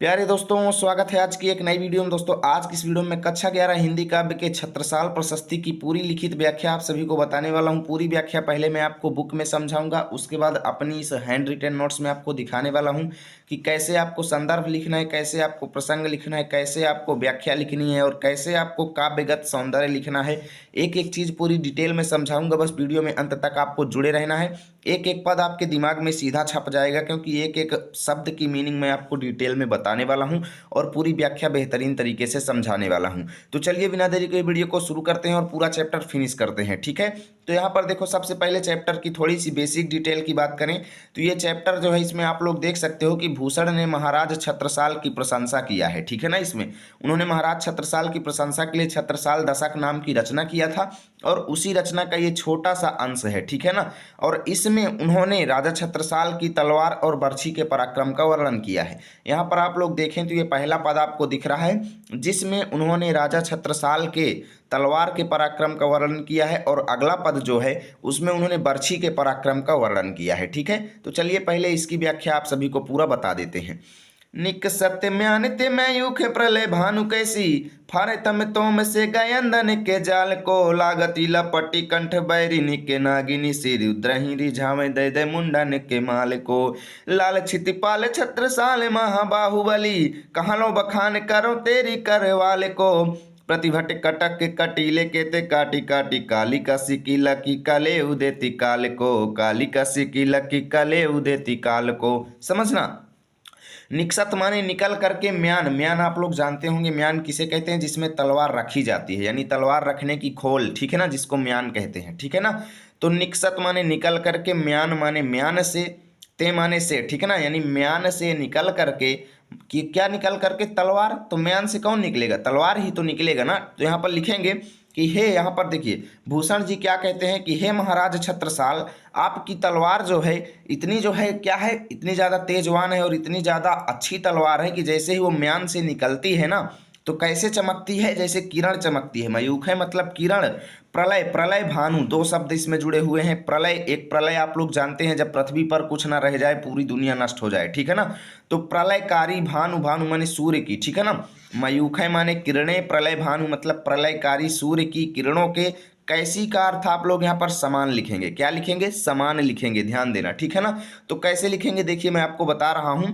प्यारे दोस्तों, स्वागत है आज की एक नई वीडियो में। दोस्तों, आज की इस वीडियो में कक्षा 11 हिंदी काव्य के छत्रसाल प्रशस्ति की पूरी लिखित व्याख्या आप सभी को बताने वाला हूं। पूरी व्याख्या पहले मैं आपको बुक में समझाऊंगा, उसके बाद अपनी इस हैंड रिटन नोट्स में आपको दिखाने वाला हूं कि कैसे आपको संदर्भ लिखना है, कैसे आपको प्रसंग लिखना है, कैसे आपको व्याख्या लिखनी है और कैसे आपको काव्यगत सौंदर्य लिखना है। एक एक चीज़ पूरी डिटेल में समझाऊंगा, बस वीडियो में अंत तक आपको जुड़े रहना है। एक एक पद आपके दिमाग में सीधा छप जाएगा, क्योंकि एक एक शब्द की मीनिंग मैं आपको डिटेल में बताने वाला हूं और पूरी व्याख्या बेहतरीन तरीके से समझाने वाला हूं। तो चलिए बिना देरी के वीडियो को शुरू करते हैं और पूरा चैप्टर फिनिश करते हैं, ठीक है। तो यहाँ पर देखो, सबसे पहले चैप्टर की थोड़ी सी बेसिक डिटेल की बात करें तो ये चैप्टर जो है, इसमें आप लोग देख सकते हो कि भूषण ने महाराज छत्रसाल की प्रशंसा किया है, ठीक है ना। इसमें उन्होंने महाराज छत्रसाल की प्रशंसा के लिए छत्रसाल दशक नाम की रचना किया था और उसी रचना का ये छोटा सा अंश है, ठीक है ना। और इसमें उन्होंने राजा छत्रसाल की तलवार और बर्छी के पराक्रम का वर्णन किया है। यहाँ पर आप लोग देखें तो ये पहला पद आपको दिख रहा है, जिसमें उन्होंने राजा छत्रसाल के तलवार के पराक्रम का वर्णन किया है, और अगला पद जो है उसमें उन्होंने बर्छी के पराक्रम का वर्णन किया है, ठीक है। तो चलिए पहले इसकी व्याख्या आप सभी को पूरा बता देते हैं। निक सत्य म्यानते मैं युख प्रलय भानु कैसी फारे तम तोम से गयंदन के जाल को लागती लपटी कंठ बैरिनी के नागिनी सिर उद्रही रिझावे दय दय मुंडन के माल को लाल छितिपाल छत्रसाल महाबाहुबली कहालो बखान करो तेरी करवाल को प्रतिभट कटक कटीले केते काटी काटी काली का सिकिला की कले उदेती काल को काली का सिकिला की कले उदेती काल को। समझना। निकसत माने निकल करके म्यान, म्यान आप लोग जानते होंगे म्यान किसे कहते हैं, जिसमें तलवार रखी जाती है, यानी तलवार रखने की खोल, ठीक है ना, जिसको म्यान कहते हैं, ठीक है ना। तो निकसत माने निकल करके, म्यान माने म्यान से, ते माने से, ठीक है ना, यानी म्यान से निकल करके। कि क्या निकल करके? तलवार। तो म्यान से कौन निकलेगा? तलवार ही तो निकलेगा ना। तो यहाँ पर लिखेंगे कि हे, यहाँ पर देखिए भूषण जी क्या कहते हैं कि हे महाराज छत्रसाल, आपकी तलवार जो है इतनी जो है क्या है, इतनी ज़्यादा तेजवान है और इतनी ज़्यादा अच्छी तलवार है कि जैसे ही वो म्यान से निकलती है ना, तो कैसे चमकती है? जैसे किरण चमकती है। मयूख है मतलब किरण। प्रलय, प्रलय भानु, दो शब्द इसमें जुड़े हुए हैं। प्रलय, एक प्रलय आप लोग जानते हैं जब पृथ्वी पर कुछ ना रह जाए, पूरी दुनिया नष्ट हो जाए, ठीक है ना। तो प्रलयकारी भानु, भानु माने सूर्य की, ठीक है ना। मयूख है माने किरणें, प्रलय भानु मतलब प्रलयकारी सूर्य की किरणों के। कैसी का अर्थ आप लोग यहाँ पर समान लिखेंगे। क्या लिखेंगे? समान लिखेंगे, ध्यान देना, ठीक है ना। तो कैसे लिखेंगे देखिए, मैं आपको बता रहा हूं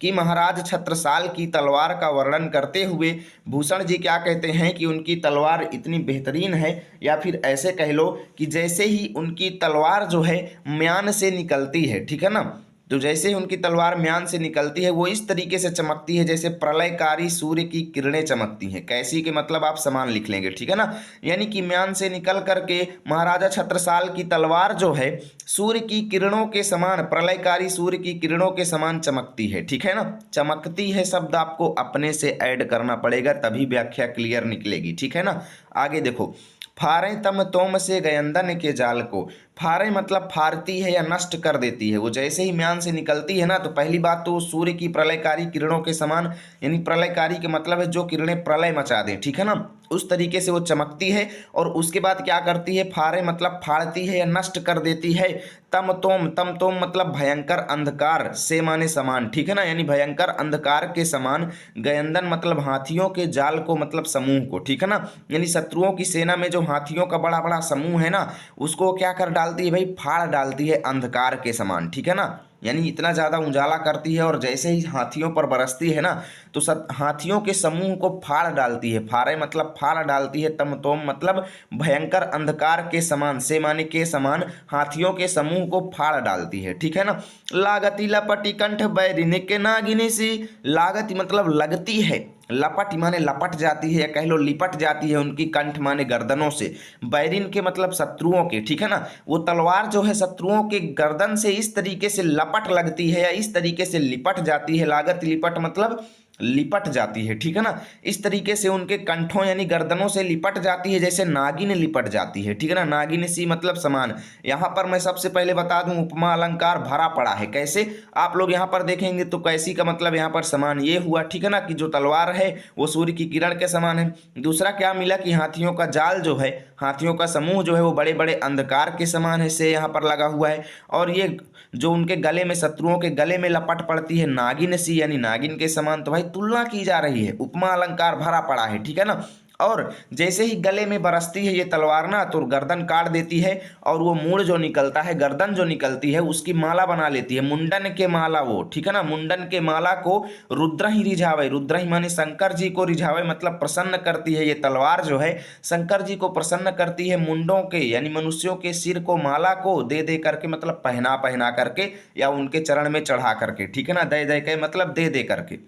कि महाराज छत्रसाल की तलवार का वर्णन करते हुए भूषण जी क्या कहते हैं कि उनकी तलवार इतनी बेहतरीन है, या फिर ऐसे कह लो कि जैसे ही उनकी तलवार जो है म्यान से निकलती है, ठीक है ना। तो जैसे ही उनकी तलवार म्यान से निकलती है वो इस तरीके से चमकती है जैसे प्रलयकारी सूर्य की किरणें चमकती हैं। कैसी के मतलब आप समान लिख लेंगे, ठीक है ना। यानी कि म्यान से निकल करके महाराजा छत्रसाल की तलवार जो है सूर्य की किरणों के समान, प्रलयकारी सूर्य की किरणों के समान चमकती है, ठीक है ना। चमकती है शब्द आपको अपने से ऐड करना पड़ेगा, तभी व्याख्या क्लियर निकलेगी, ठीक है ना। आगे देखो, फारे तम तोम से गयंदन के जाल को। फारे मतलब फारती है या नष्ट कर देती है। वो जैसे ही म्यान से निकलती है ना, तो पहली बात तो सूर्य की प्रलयकारी किरणों के समान, यानी प्रलयकारी के मतलब है जो किरणें प्रलय मचा दें, ठीक है ना, उस तरीके से वो चमकती है। और उसके बाद क्या करती है? फारे मतलब फाड़ती है या नष्ट कर देती है। तम तोम, तम तोम मतलब भयंकर अंधकार, से माने समान, ठीक है ना, यानी भयंकर अंधकार के समान। गयंदन मतलब हाथियों के जाल को, मतलब समूह को, ठीक है ना, यानी शत्रुओं की सेना में जो हाथियों का बड़ा बड़ा समूह है ना, उसको क्या कर डालती है भाई? फाड़ डालती है अंधकार के समान, ठीक है ना। यानी इतना ज़्यादा उजाला करती है और जैसे ही हाथियों पर बरसती है ना, तो सब हाथियों के समूह को फाड़ डालती है। फाड़े मतलब फाड़ डालती है। तम तोम मतलब भयंकर अंधकार के समान, से माने के समान, हाथियों के समूह को फाड़ डालती है, ठीक है ना। लागती लपटी कंठ बैरिनी के नागिनी सी। लागती मतलब लगती है, लपट माने लपट जाती है, या कह लो लिपट जाती है उनकी कंठ माने गर्दनों से। बैरिन के मतलब शत्रुओं के, ठीक है ना। वो तलवार जो है शत्रुओं के गर्दन से इस तरीके से लपट लगती है या इस तरीके से लिपट जाती है। लागत लिपट मतलब लिपट जाती है, ठीक है ना। इस तरीके से उनके कंठों यानी गर्दनों से लिपट जाती है जैसे नागिन लिपट जाती है, ठीक है ना। नागिन सी मतलब समान। यहाँ पर मैं सबसे पहले बता दूं, उपमा अलंकार भरा पड़ा है। कैसे? आप लोग यहाँ पर देखेंगे तो कैसी का मतलब यहाँ पर समान ये हुआ, ठीक है ना, कि जो तलवार है वो सूर्य की किरण के समान है। दूसरा क्या मिला कि हाथियों का जाल जो है, हाथियों का समूह जो है वो बड़े बड़े अंधकार के समान है, से यहाँ पर लगा हुआ है। और ये जो उनके गले में, शत्रुओं के गले में लपट पड़ती है नागिन सी, यानी नागिन के समान। तो भाई तुलना की जा रही है, उपमा अलंकार भरा पड़ा है, ठीक है ना। और जैसे ही गले में बरसती है ये तलवार ना, तो गर्दन काट देती है और वो मूड़ जो निकलता है, गर्दन जो निकलती है, उसकी माला बना लेती है, मुंडन के माला वो, ठीक है ना। मुंडन के माला को रुद्र ही रिझावे, रुद्र ही माने शंकर जी को रिझावे, मतलब प्रसन्न करती है। ये तलवार जो है शंकर जी को प्रसन्न करती है। मुंडों के यानी मनुष्यों के सिर को माला को दे दे करके, मतलब पहना पहना करके, या उनके चरण में चढ़ा करके, ठीक है ना। दे दे के मतलब दे दे करके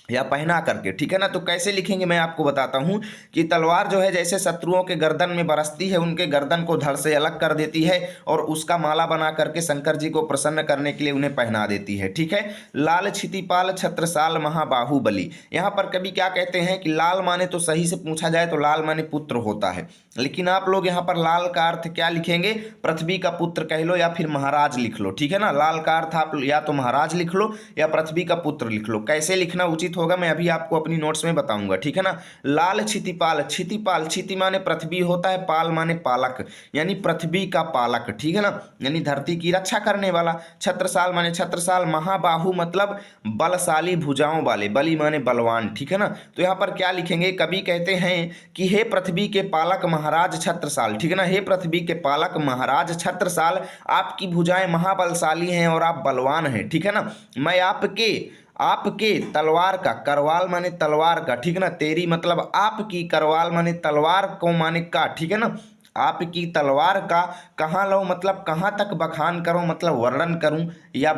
या पहना करके, ठीक है ना। तो कैसे लिखेंगे मैं आपको बताता हूं कि तलवार जो है जैसे शत्रुओं के गर्दन में बरसती है, उनके गर्दन को धड़ से अलग कर देती है और उसका माला बना करके शंकर जी को प्रसन्न करने के लिए उन्हें पहना देती है, ठीक है। लाल क्षितिपाल छत्रसाल महाबाहुबली, यहाँ पर कभी क्या कहते हैं कि लाल माने, तो सही से पूछा जाए तो लाल माने पुत्र होता है, लेकिन आप लोग यहाँ पर लाल का अर्थ क्या लिखेंगे, पृथ्वी का पुत्र कह लो या फिर महाराज लिख लो, ठीक है ना। लाल का अर्थ आप या तो महाराज लिख लो या पृथ्वी का पुत्र लिख लो, कैसे लिखना उचित होगा मैं अभी आपको अपनी नोट्स में बताऊंगा, ठीक है ना। लाल क्षितिपाल, क्षितिपाल, क्षिति माने पृथ्वी होता है, पाल माने पालक, यानी पृथ्वी का पालक, ठीक है ना, यानी धरती की रक्षा करने वाला। छत्रसाल माने छत्रसाल, महाबाहु मतलब बलशाली भुजाओं वाले, बली माने बलवान, ठीक है ना। तो यहाँ पर क्या लिखेंगे, कवि कहते हैं कि हे पृथ्वी के पालक महाराज छत्रसाल, ठीक है ना, हे पृथ्वी के पालक महाराज छत्रसाल, आपकी भुजाएं महाबलशाली हैं और आप बलवान हैं, ठीक है ना। मैं आपके आपके तलवार का, करवाल माने तलवार का, ठीक है ना, तेरी मतलब आपकी, करवाल माने तलवार को माने का, ठीक है ना। आपकी तलवार का कहाँ लो मतलब कहाँ तक बखान करूं, मतलब वर्णन करूं, या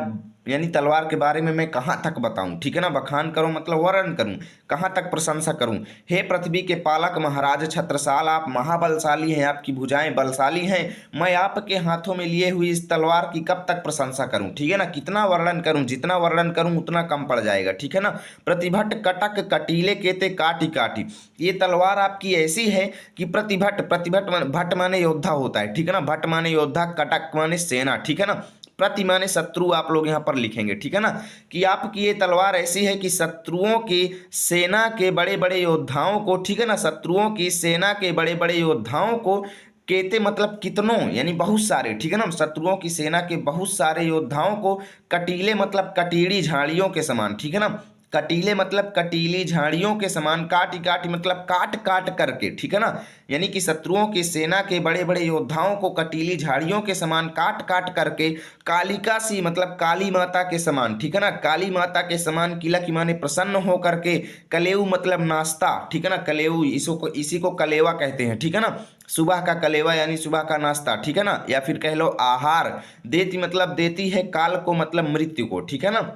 यानी तलवार के बारे में मैं कहाँ तक बताऊं, ठीक है ना। बखान करूं मतलब वर्णन करूं, कहाँ तक प्रशंसा करूं। हे पृथ्वी के पालक महाराज छत्रसाल, आप महाबलशाली हैं, आपकी भुजाएं बलशाली हैं, मैं आपके हाथों में लिए हुई इस तलवार की कब तक प्रशंसा करूं, ठीक है ना। कितना वर्णन करूं, जितना वर्णन करूं उतना कम पड़ जाएगा, ठीक है ना। प्रतिभट कटक कटीले केते काटी काटी, ये तलवार आपकी ऐसी है कि प्रतिभट, प्रतिभट भट्ट माने योद्धा होता है, ठीक है ना, भट्ट माने योद्धा, कटक माने सेना, ठीक है ना, प्रति माने शत्रु आप लोग यहाँ पर लिखेंगे, ठीक है ना, कि आपकी ये तलवार ऐसी है कि शत्रुओं की सेना के बड़े बड़े योद्धाओं को, ठीक है ना, शत्रुओं की सेना के बड़े बड़े योद्धाओं को, केते मतलब कितनों यानी बहुत सारे, ठीक है ना, शत्रुओं की सेना के बहुत सारे योद्धाओं को, कटीले मतलब कटीड़ी झाड़ियों के समान, ठीक है ना, कटीले मतलब कटीली झाड़ियों के समान, काटी काटी मतलब काट काट करके, ठीक है ना, यानी कि शत्रुओं की सेना के बड़े बड़े योद्धाओं को कटीली झाड़ियों के समान काट काट करके, कालिका सी मतलब काली माता के समान, ठीक है ना, काली माता के समान, किला की माने प्रसन्न हो करके, कलेऊ मतलब नाश्ता, ठीक है ना, कलेऊ इसी को कलेवा कहते हैं, ठीक है ना, सुबह का कलेवा यानी सुबह का नाश्ता, ठीक है ना, या फिर कह लो आहार। देती मतलब देती है, काल को मतलब मृत्यु को, ठीक है ना।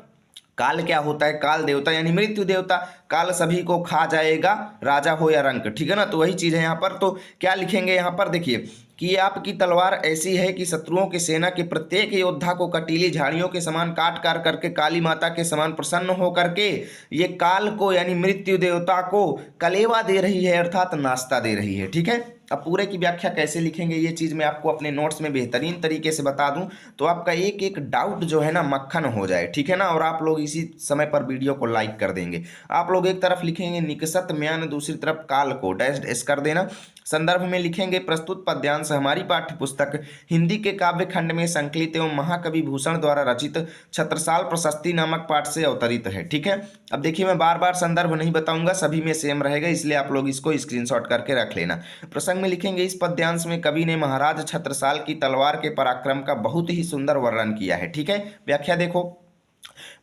काल क्या होता है, काल देवता यानी मृत्यु देवता, काल सभी को खा जाएगा, राजा हो या रंक, ठीक है ना। तो वही चीज है यहाँ पर। तो क्या लिखेंगे यहाँ पर, देखिए कि आपकी तलवार ऐसी है कि शत्रुओं की सेना के प्रत्येक योद्धा को कटीली झाड़ियों के समान काट काट करके, काली माता के समान प्रसन्न हो करके, ये काल को यानी मृत्यु देवता को कलेवा दे रही है, अर्थात नाश्ता दे रही है, ठीक है। अब पूरे की व्याख्या कैसे लिखेंगे ये चीज़ मैं आपको अपने नोट्स में बेहतरीन तरीके से बता दूं, तो आपका एक एक डाउट जो है ना मक्खन हो जाए, ठीक है ना। और आप लोग इसी समय पर वीडियो को लाइक कर देंगे। आप लोग एक तरफ लिखेंगे निकसत म्यान, दूसरी तरफ काल को डैश डैश कर देना। संदर्भ में लिखेंगे प्रस्तुत पद्यांश हमारी पाठ्य पुस्तक हिंदी के काव्य खंड में संकलित एवं महाकवि भूषण द्वारा रचित छत्रसाल प्रशस्ति नामक पाठ से अवतरित है, ठीक है। अब देखिए मैं बार बार संदर्भ नहीं बताऊंगा, सभी में सेम रहेगा, इसलिए आप लोग इसको स्क्रीनशॉट करके रख लेना। प्रसंग में लिखेंगे इस पद्यांश में कवि ने महाराज छत्रसाल की तलवार के पराक्रम का बहुत ही सुंदर वर्णन किया है, ठीक है। व्याख्या देखो,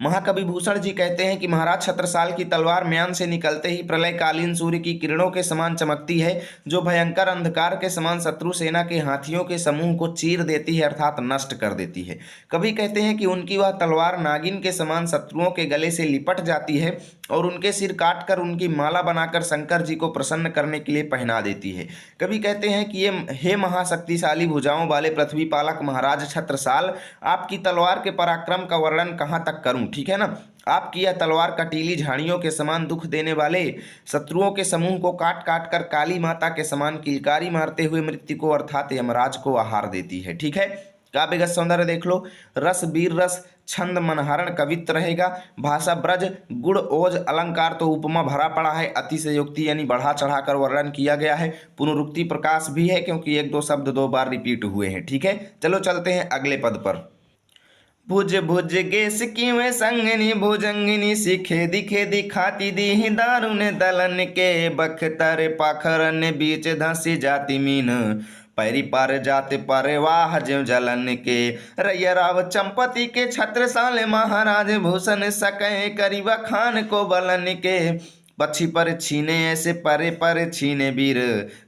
महाकवि भूषण जी कहते हैं कि महाराज छत्रसाल की तलवार म्यान से निकलते ही प्रलयकालीन सूर्य की किरणों के समान चमकती है, जो भयंकर अंधकार के समान शत्रु सेना के हाथियों के समूह को चीर देती है, अर्थात नष्ट कर देती है। कवि कहते हैं कि उनकी वह तलवार नागिन के समान शत्रुओं के गले से लिपट जाती है और उनके सिर काटकर उनकी माला बनाकर शंकर जी को प्रसन्न करने के लिए पहना देती है। कवि कहते हैं कि ये हे महाशक्तिशाली भुजाओं वाले पृथ्वी पालक महाराज छत्रसाल, आपकी तलवार के पराक्रम का वर्णन कहाँ तक करूं, ठीक है ना। आपकी यह तलवार कटीली झाड़ियों के समान दुख देने वाले शत्रुओं के समूह को काट काट कर काली माता के समान किलकारी मारते हुए मृत्यु को अर्थात यमराज को आहार देती है, ठीक है। काव्यगत सौंदर्य देख लो, रस वीर रस छंद मनहरण कवित्व रहेगा, भाषा ब्रज गुण ओज अलंकार तो उपमा भरा पड़ा है, अतिशयोक्ति यानी बढ़ा चढ़ाकर वर्णन किया गया है, पुनरुक्ति प्रकाश भी है क्योंकि एक दो शब्द दो बार रिपीट हुए हैं, ठीक है। चलो चलते हैं अगले पद पर। भुज भुज गेस की में संगनी भुजंगिनी सी खेदी खेदी खाती दी दारुन दलन के बख्तर पाखरन बीच धंसी जाती मीन पैरी पर जाते पर वाह ज्यों जलन के रैया राव चंपती के छत्रसाल महाराज भूषण सकै करीबा खान को बलन के पक्षी पर छीने ऐसे परे पर छीने वीर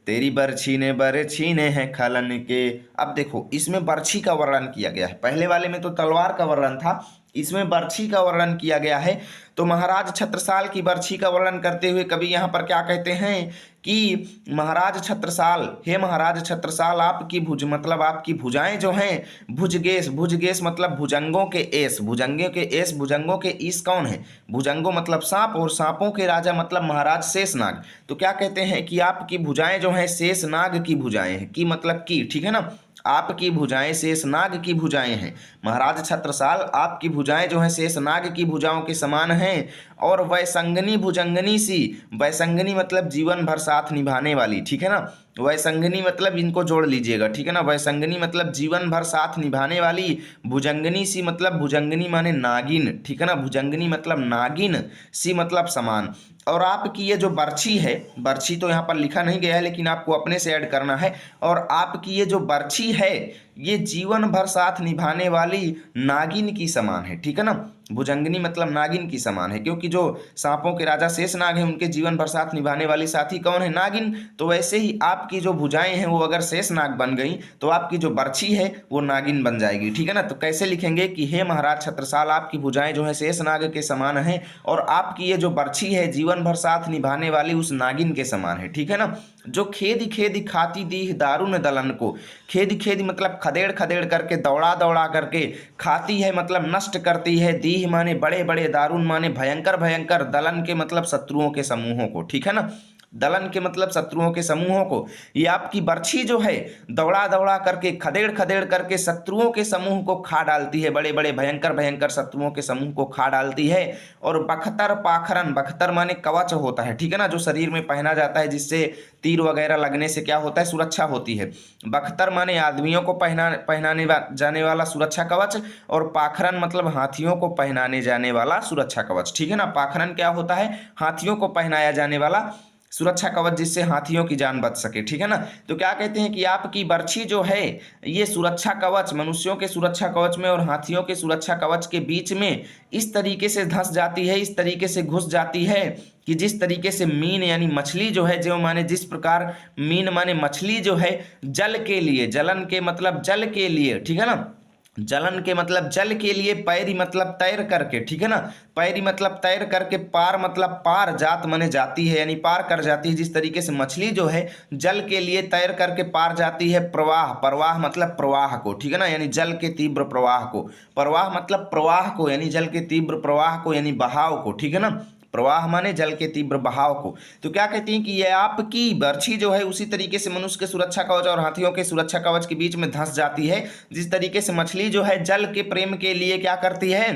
तेरी बरछी ने बर छीने हैं खलन के। अब देखो इसमें बरछी का वर्णन किया गया है, पहले वाले में तो तलवार का वर्णन था, इसमें बरछी का वर्णन किया गया है। तो महाराज छत्रसाल की बरछी का वर्णन करते हुए कवि यहाँ पर क्या कहते हैं कि महाराज छत्रसाल, हे महाराज छत्रसाल आपकी भुज मतलब आपकी भुजाएं जो हैं, भुजगेश, भुजगेश मतलब भुजंगों के एस, भुजंगों के एस, भुजंगों के ईस कौन है, भुजंगों मतलब सांप और सांपों के राजा मतलब महाराज शेषनाग। तो क्या कहते हैं कि आपकी भुजाएं जो हैं शेषनाग की भुजाएं हैं, की मतलब की, ठीक है ना, आपकी भुजाएं शेषनाग की भुजाएं हैं। महाराज छत्रसाल आपकी भुजाएं जो हैं शेषनाग की भुजाओं के समान हैं। और वैसंगनी भुजंगनी सी, वैसंगनी मतलब जीवन भर साथ निभाने वाली, ठीक है ना, वैसंगनी मतलब इनको जोड़ लीजिएगा, ठीक है ना, वैसंगनी मतलब जीवन भर साथ निभाने वाली, भुजंगनी सी मतलब भुजंगनी माने नागिन, ठीक है ना, भुजंगनी मतलब नागिन, सी मतलब समान। और आपकी ये जो बर्छी है, बर्छी तो यहाँ पर लिखा नहीं गया है लेकिन आपको अपने से ऐड करना है, और आपकी ये जो बर्छी है ये जीवन भर साथ निभाने वाली नागिन की समान है, ठीक है ना, भुजंगनी मतलब नागिन की समान है, क्योंकि जो सांपों के राजा शेषनाग हैं उनके जीवन भर साथ निभाने वाली साथी कौन है, नागिन। तो वैसे ही आपकी जो भुजाएं हैं वो अगर शेषनाग बन गई तो आपकी जो बर्छी है वो नागिन बन जाएगी, ठीक है ना। तो कैसे लिखेंगे कि हे महाराज छत्रसाल आपकी भुजाएं जो है शेषनाग के समान है और आपकी ये जो बर्छी है जीवन भर साथ निभाने वाली उस नागिन के समान है, ठीक है ना। जो खेदी खेदी खाती दी दारुन दलन को, खेदी खेदी मतलब खदेड़ खदेड़ करके दौड़ा दौड़ा करके, खाती है मतलब नष्ट करती है, दीह माने बड़े बड़े, दारुन माने भयंकर भयंकर, दलन के मतलब शत्रुओं के समूहों को, ठीक है ना, दलन के मतलब शत्रुओं के समूहों को। ये आपकी बर्छी जो है दौड़ा दौड़ा करके खदेड़ खदेड़ करके शत्रुओं के समूह को खा डालती है, बड़े बड़े भयंकर भयंकर शत्रुओं के समूह को खा डालती है। और बख्तर पाखरन, बख्तर माने कवच होता है, ठीक है ना, जो शरीर में पहना जाता है जिससे तीर वगैरह लगने से क्या होता है, सुरक्षा होती है। बख्तर माने आदमियों को पहनाने जाने वाला सुरक्षा कवच, और पाखरन मतलब हाथियों को पहनाने जाने वाला सुरक्षा कवच, ठीक है ना। पाखरन क्या होता है, हाथियों को पहनाया जाने वाला सुरक्षा कवच जिससे हाथियों की जान बच सके, ठीक है ना। तो क्या कहते हैं कि आपकी बर्छी जो है ये सुरक्षा कवच, मनुष्यों के सुरक्षा कवच में और हाथियों के सुरक्षा कवच के बीच में इस तरीके से धंस जाती है, इस तरीके से घुस जाती है कि जिस तरीके से मीन यानी मछली जो है, जो माने जिस प्रकार मीन माने मछली जो है जल के लिए, जलन के मतलब जल के लिए, ठीक है ना, जलन के मतलब जल के लिए, पैरी मतलब तैर करके, ठीक है ना, पैरी मतलब तैर करके, पार मतलब पार, जात माने जाती है यानी पार कर जाती है, जिस तरीके से मछली जो है जल के लिए तैर करके पार जाती है। प्रवाह, प्रवाह मतलब प्रवाह को, ठीक है ना, यानी जल के तीव्र प्रवाह को, प्रवाह मतलब प्रवाह को यानी जल के तीव्र प्रवाह को यानी बहाव को, ठीक है ना, प्रवाह माने जल के तीव्र बहाव को। तो क्या कहती हैं कि ये आपकी बर्छी जो है उसी तरीके से मनुष्य के सुरक्षा कवच और हाथियों के सुरक्षा कवच के बीच में धंस जाती है, जिस तरीके से मछली जो है जल के प्रेम के लिए क्या करती है,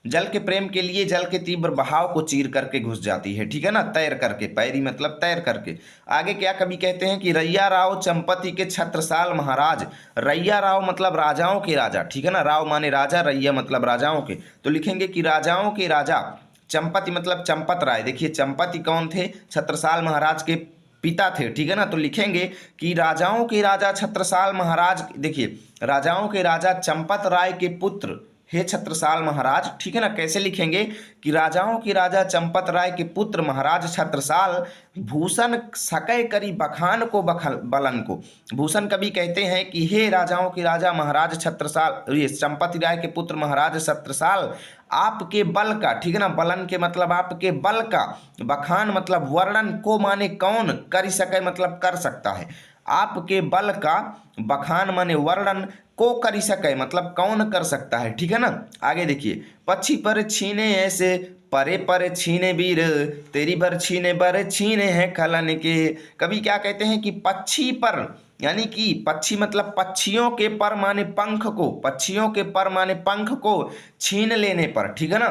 जल के प्रेम के लिए जल के तीव्र बहाव को चीर करके घुस जाती है, ठीक है ना, तैर करके, पैरी मतलब तैर करके। आगे क्या कवि कहते हैं कि रैया राव चंपती के छत्रसाल महाराज, रैया राव मतलब राजाओं के राजा, ठीक है ना, राव माने राजा, रैया मतलब राजाओं के। तो लिखेंगे कि राजाओं के राजा, चंपती मतलब चंपत राय, देखिए चंपती कौन थे, छत्रसाल महाराज के पिता थे, ठीक है ना। तो लिखेंगे कि राजाओं के राजा छत्रसाल महाराज, देखिए राजाओं के राजा चंपत राय के पुत्र हे छत्रसाल महाराज, ठीक है ना। कैसे लिखेंगे कि राजाओं के राजा चंपत राय के पुत्र महाराज छत्रसाल भूषण सकै करी बखान को बलन को। भूषण कवि कहते हैं कि हे राजाओं के राजा महाराज छत्रसाल, ये चंपत राय के पुत्र महाराज छत्रसाल आपके बल का, ठीक है ना, बलन के मतलब आपके बल का, बखान मतलब वर्णन, को माने कौन, करी सके मतलब कर सकता है, आपके बल का बखान माने वर्णन, को करी सके मतलब कौन कर सकता है, ठीक है ना। आगे देखिए, पक्षी पर छीने ऐसे परे पर छीने वीर तेरी बर छीने बर छीने हैं खलन के। कभी क्या कहते हैं कि पक्षी पर, यानी कि पक्षी मतलब पक्षियों के पर माने पंख को, पक्षियों के पर माने पंख को छीन लेने पर, ठीक है ना,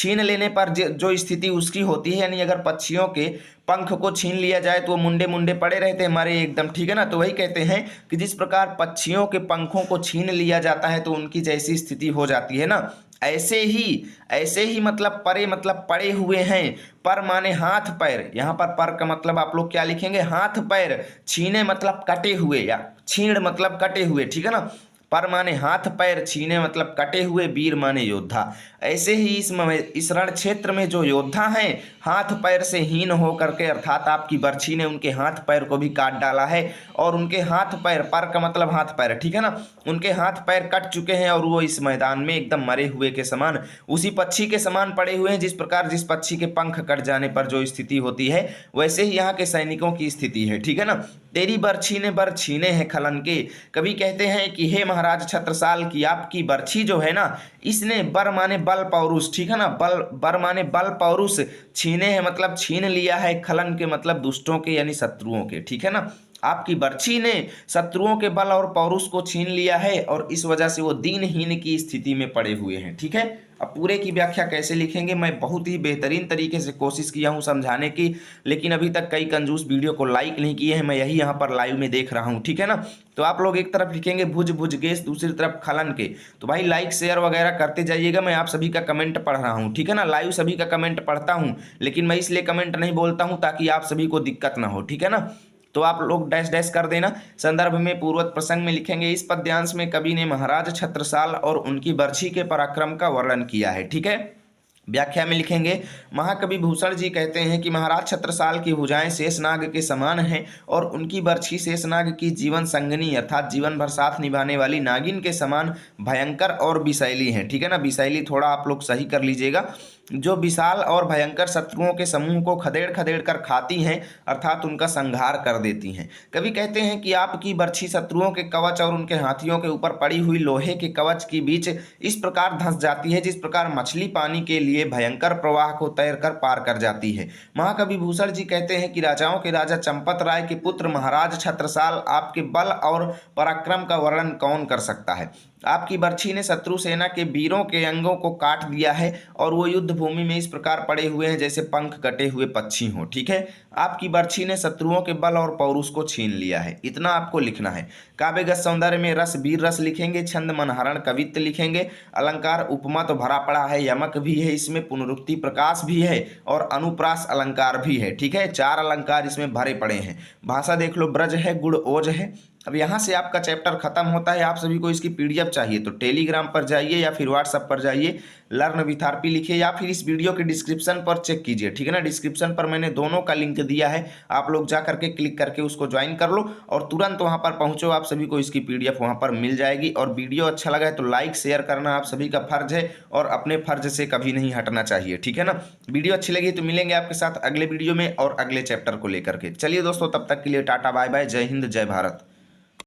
छीन लेने पर जो स्थिति उसकी होती है, यानी अगर पक्षियों के पंख को छीन लिया जाए तो वो मुंडे मुंडे पड़े रहते हैं मरे एकदम, ठीक है ना। तो वही कहते हैं कि जिस प्रकार पक्षियों के पंखों को छीन लिया जाता है तो उनकी जैसी स्थिति हो जाती है ना, ऐसे ही मतलब परे मतलब पड़े हुए हैं। पर माने हाथ पैर, यहाँ पर का मतलब आप लोग क्या लिखेंगे, हाथ पैर, छीने मतलब कटे हुए, या छीण मतलब कटे हुए, ठीक है ना। पर माने हाथ पैर, छीने मतलब कटे हुए, वीर माने योद्धा। ऐसे ही इस रण क्षेत्र में जो योद्धा हैं, हाथ पैर से हीन हो करके, अर्थात आपकी बर्छी ने उनके हाथ पैर को भी काट डाला है, और उनके हाथ पैर, पर का मतलब हाथ पैर, ठीक है ना, उनके हाथ पैर कट चुके हैं और वो इस मैदान में एकदम मरे हुए के समान, उसी पक्षी के समान पड़े हुए हैं जिस प्रकार जिस पक्षी के पंख कट जाने पर जो स्थिति होती है, वैसे ही यहाँ के सैनिकों की स्थिति है, ठीक है ना। तेरी बर्छी ने बर छीने हैं खलन के। कवि कहते हैं कि हे महाराज छत्रसाल की आपकी बर्छी जो है ना, इसने बर माने बल पौरुष, ठीक है ना, बर माने बल पौरुष, छीने हैं मतलब छीन लिया है, खलन के मतलब दुष्टों के यानी शत्रुओं के, ठीक है ना। आपकी बर्छी ने शत्रुओं के बल और पौरुष को छीन लिया है और इस वजह से वो दीनहीन की स्थिति में पड़े हुए हैं, ठीक है। अब पूरे की व्याख्या कैसे लिखेंगे, मैं बहुत ही बेहतरीन तरीके से कोशिश किया हूं समझाने की, लेकिन अभी तक कई कंजूस वीडियो को लाइक नहीं किए हैं, मैं यही यहाँ पर लाइव में देख रहा हूँ, ठीक है ना। तो आप लोग एक तरफ लिखेंगे भुज भुज गेस, दूसरी तरफ खलन के। तो भाई लाइक शेयर वगैरह करते जाइएगा, मैं आप सभी का कमेंट पढ़ रहा हूँ, ठीक है ना। लाइव सभी का कमेंट पढ़ता हूँ, लेकिन मैं इसलिए कमेंट नहीं बोलता हूँ ताकि आप सभी को दिक्कत ना हो, ठीक है ना। तो आप लोग डैश डैश कर देना। संदर्भ में पूर्वत प्रसंग में लिखेंगे, इस पद्यांश में कवि ने महाराज छत्रसाल और उनकी बर्छी के पराक्रम का वर्णन किया है, ठीक है। व्याख्या में लिखेंगे, महाकवि भूषण जी कहते हैं कि महाराज छत्रसाल की भुजाएं शेषनाग के समान हैं और उनकी बर्छी शेषनाग की जीवन संगनी अर्थात जीवन भर साथ निभाने वाली नागिन के समान भयंकर और विषैली हैं, ठीक है ना। विषैली थोड़ा आप लोग सही कर लीजिएगा, जो विशाल और भयंकर शत्रुओं के समूह को खदेड़ खदेड़ कर खाती हैं अर्थात उनका संहार कर देती हैं। कवि कहते हैं कि आपकी बर्छी शत्रुओं के कवच और उनके हाथियों के ऊपर पड़ी हुई लोहे के कवच के बीच इस प्रकार धंस जाती है जिस प्रकार मछली पानी के लिए भयंकर प्रवाह को तैर कर पार कर जाती है। महाकवि भूषण जी कहते हैं कि राजाओं के राजा चंपत राय के पुत्र महाराज छत्रसाल आपके बल और पराक्रम का वर्णन कौन कर सकता है। आपकी बर्छी ने शत्रु सेना के वीरों के अंगों को काट दिया है और वो युद्ध भूमि में इस प्रकार पड़े हुए हैं जैसे पंख कटे हुए पक्षी हों, ठीक है। आपकी बर्छी ने शत्रुओं के बल और पौरुष को छीन लिया है, इतना आपको लिखना है। काव्यगत सौंदर्य में रस वीर रस लिखेंगे, छंद मनहरण कवित्व लिखेंगे, अलंकार उपमा तो भरा पड़ा है, यमक भी है इसमें, पुनरुक्ति प्रकाश भी है और अनुप्रास अलंकार भी है, ठीक है। 4 अलंकार इसमें भरे पड़े हैं। भाषा देख लो, ब्रज है, गुड़ ओज है। अब यहाँ से आपका चैप्टर खत्म होता है। आप सभी को इसकी पीडीएफ चाहिए तो टेलीग्राम पर जाइए या फिर व्हाट्सएप पर जाइए, लर्न विथ आरपी लिखिए या फिर इस वीडियो के डिस्क्रिप्शन पर चेक कीजिए, ठीक है ना। डिस्क्रिप्शन पर मैंने दोनों का लिंक दिया है, आप लोग जा करके क्लिक करके उसको ज्वाइन कर लो और तुरंत वहाँ पर पहुँचो, आप सभी को इसकी पीडीएफ वहाँ पर मिल जाएगी। और वीडियो अच्छा लगा है तो लाइक शेयर करना आप सभी का फर्ज है और अपने फर्ज से कभी नहीं हटना चाहिए, ठीक है ना। वीडियो अच्छी लगी तो मिलेंगे आपके साथ अगले वीडियो में और अगले चैप्टर को लेकर के। चलिए दोस्तों, तब तक के लिए टाटा बाय बाय, जय हिंद जय भारत।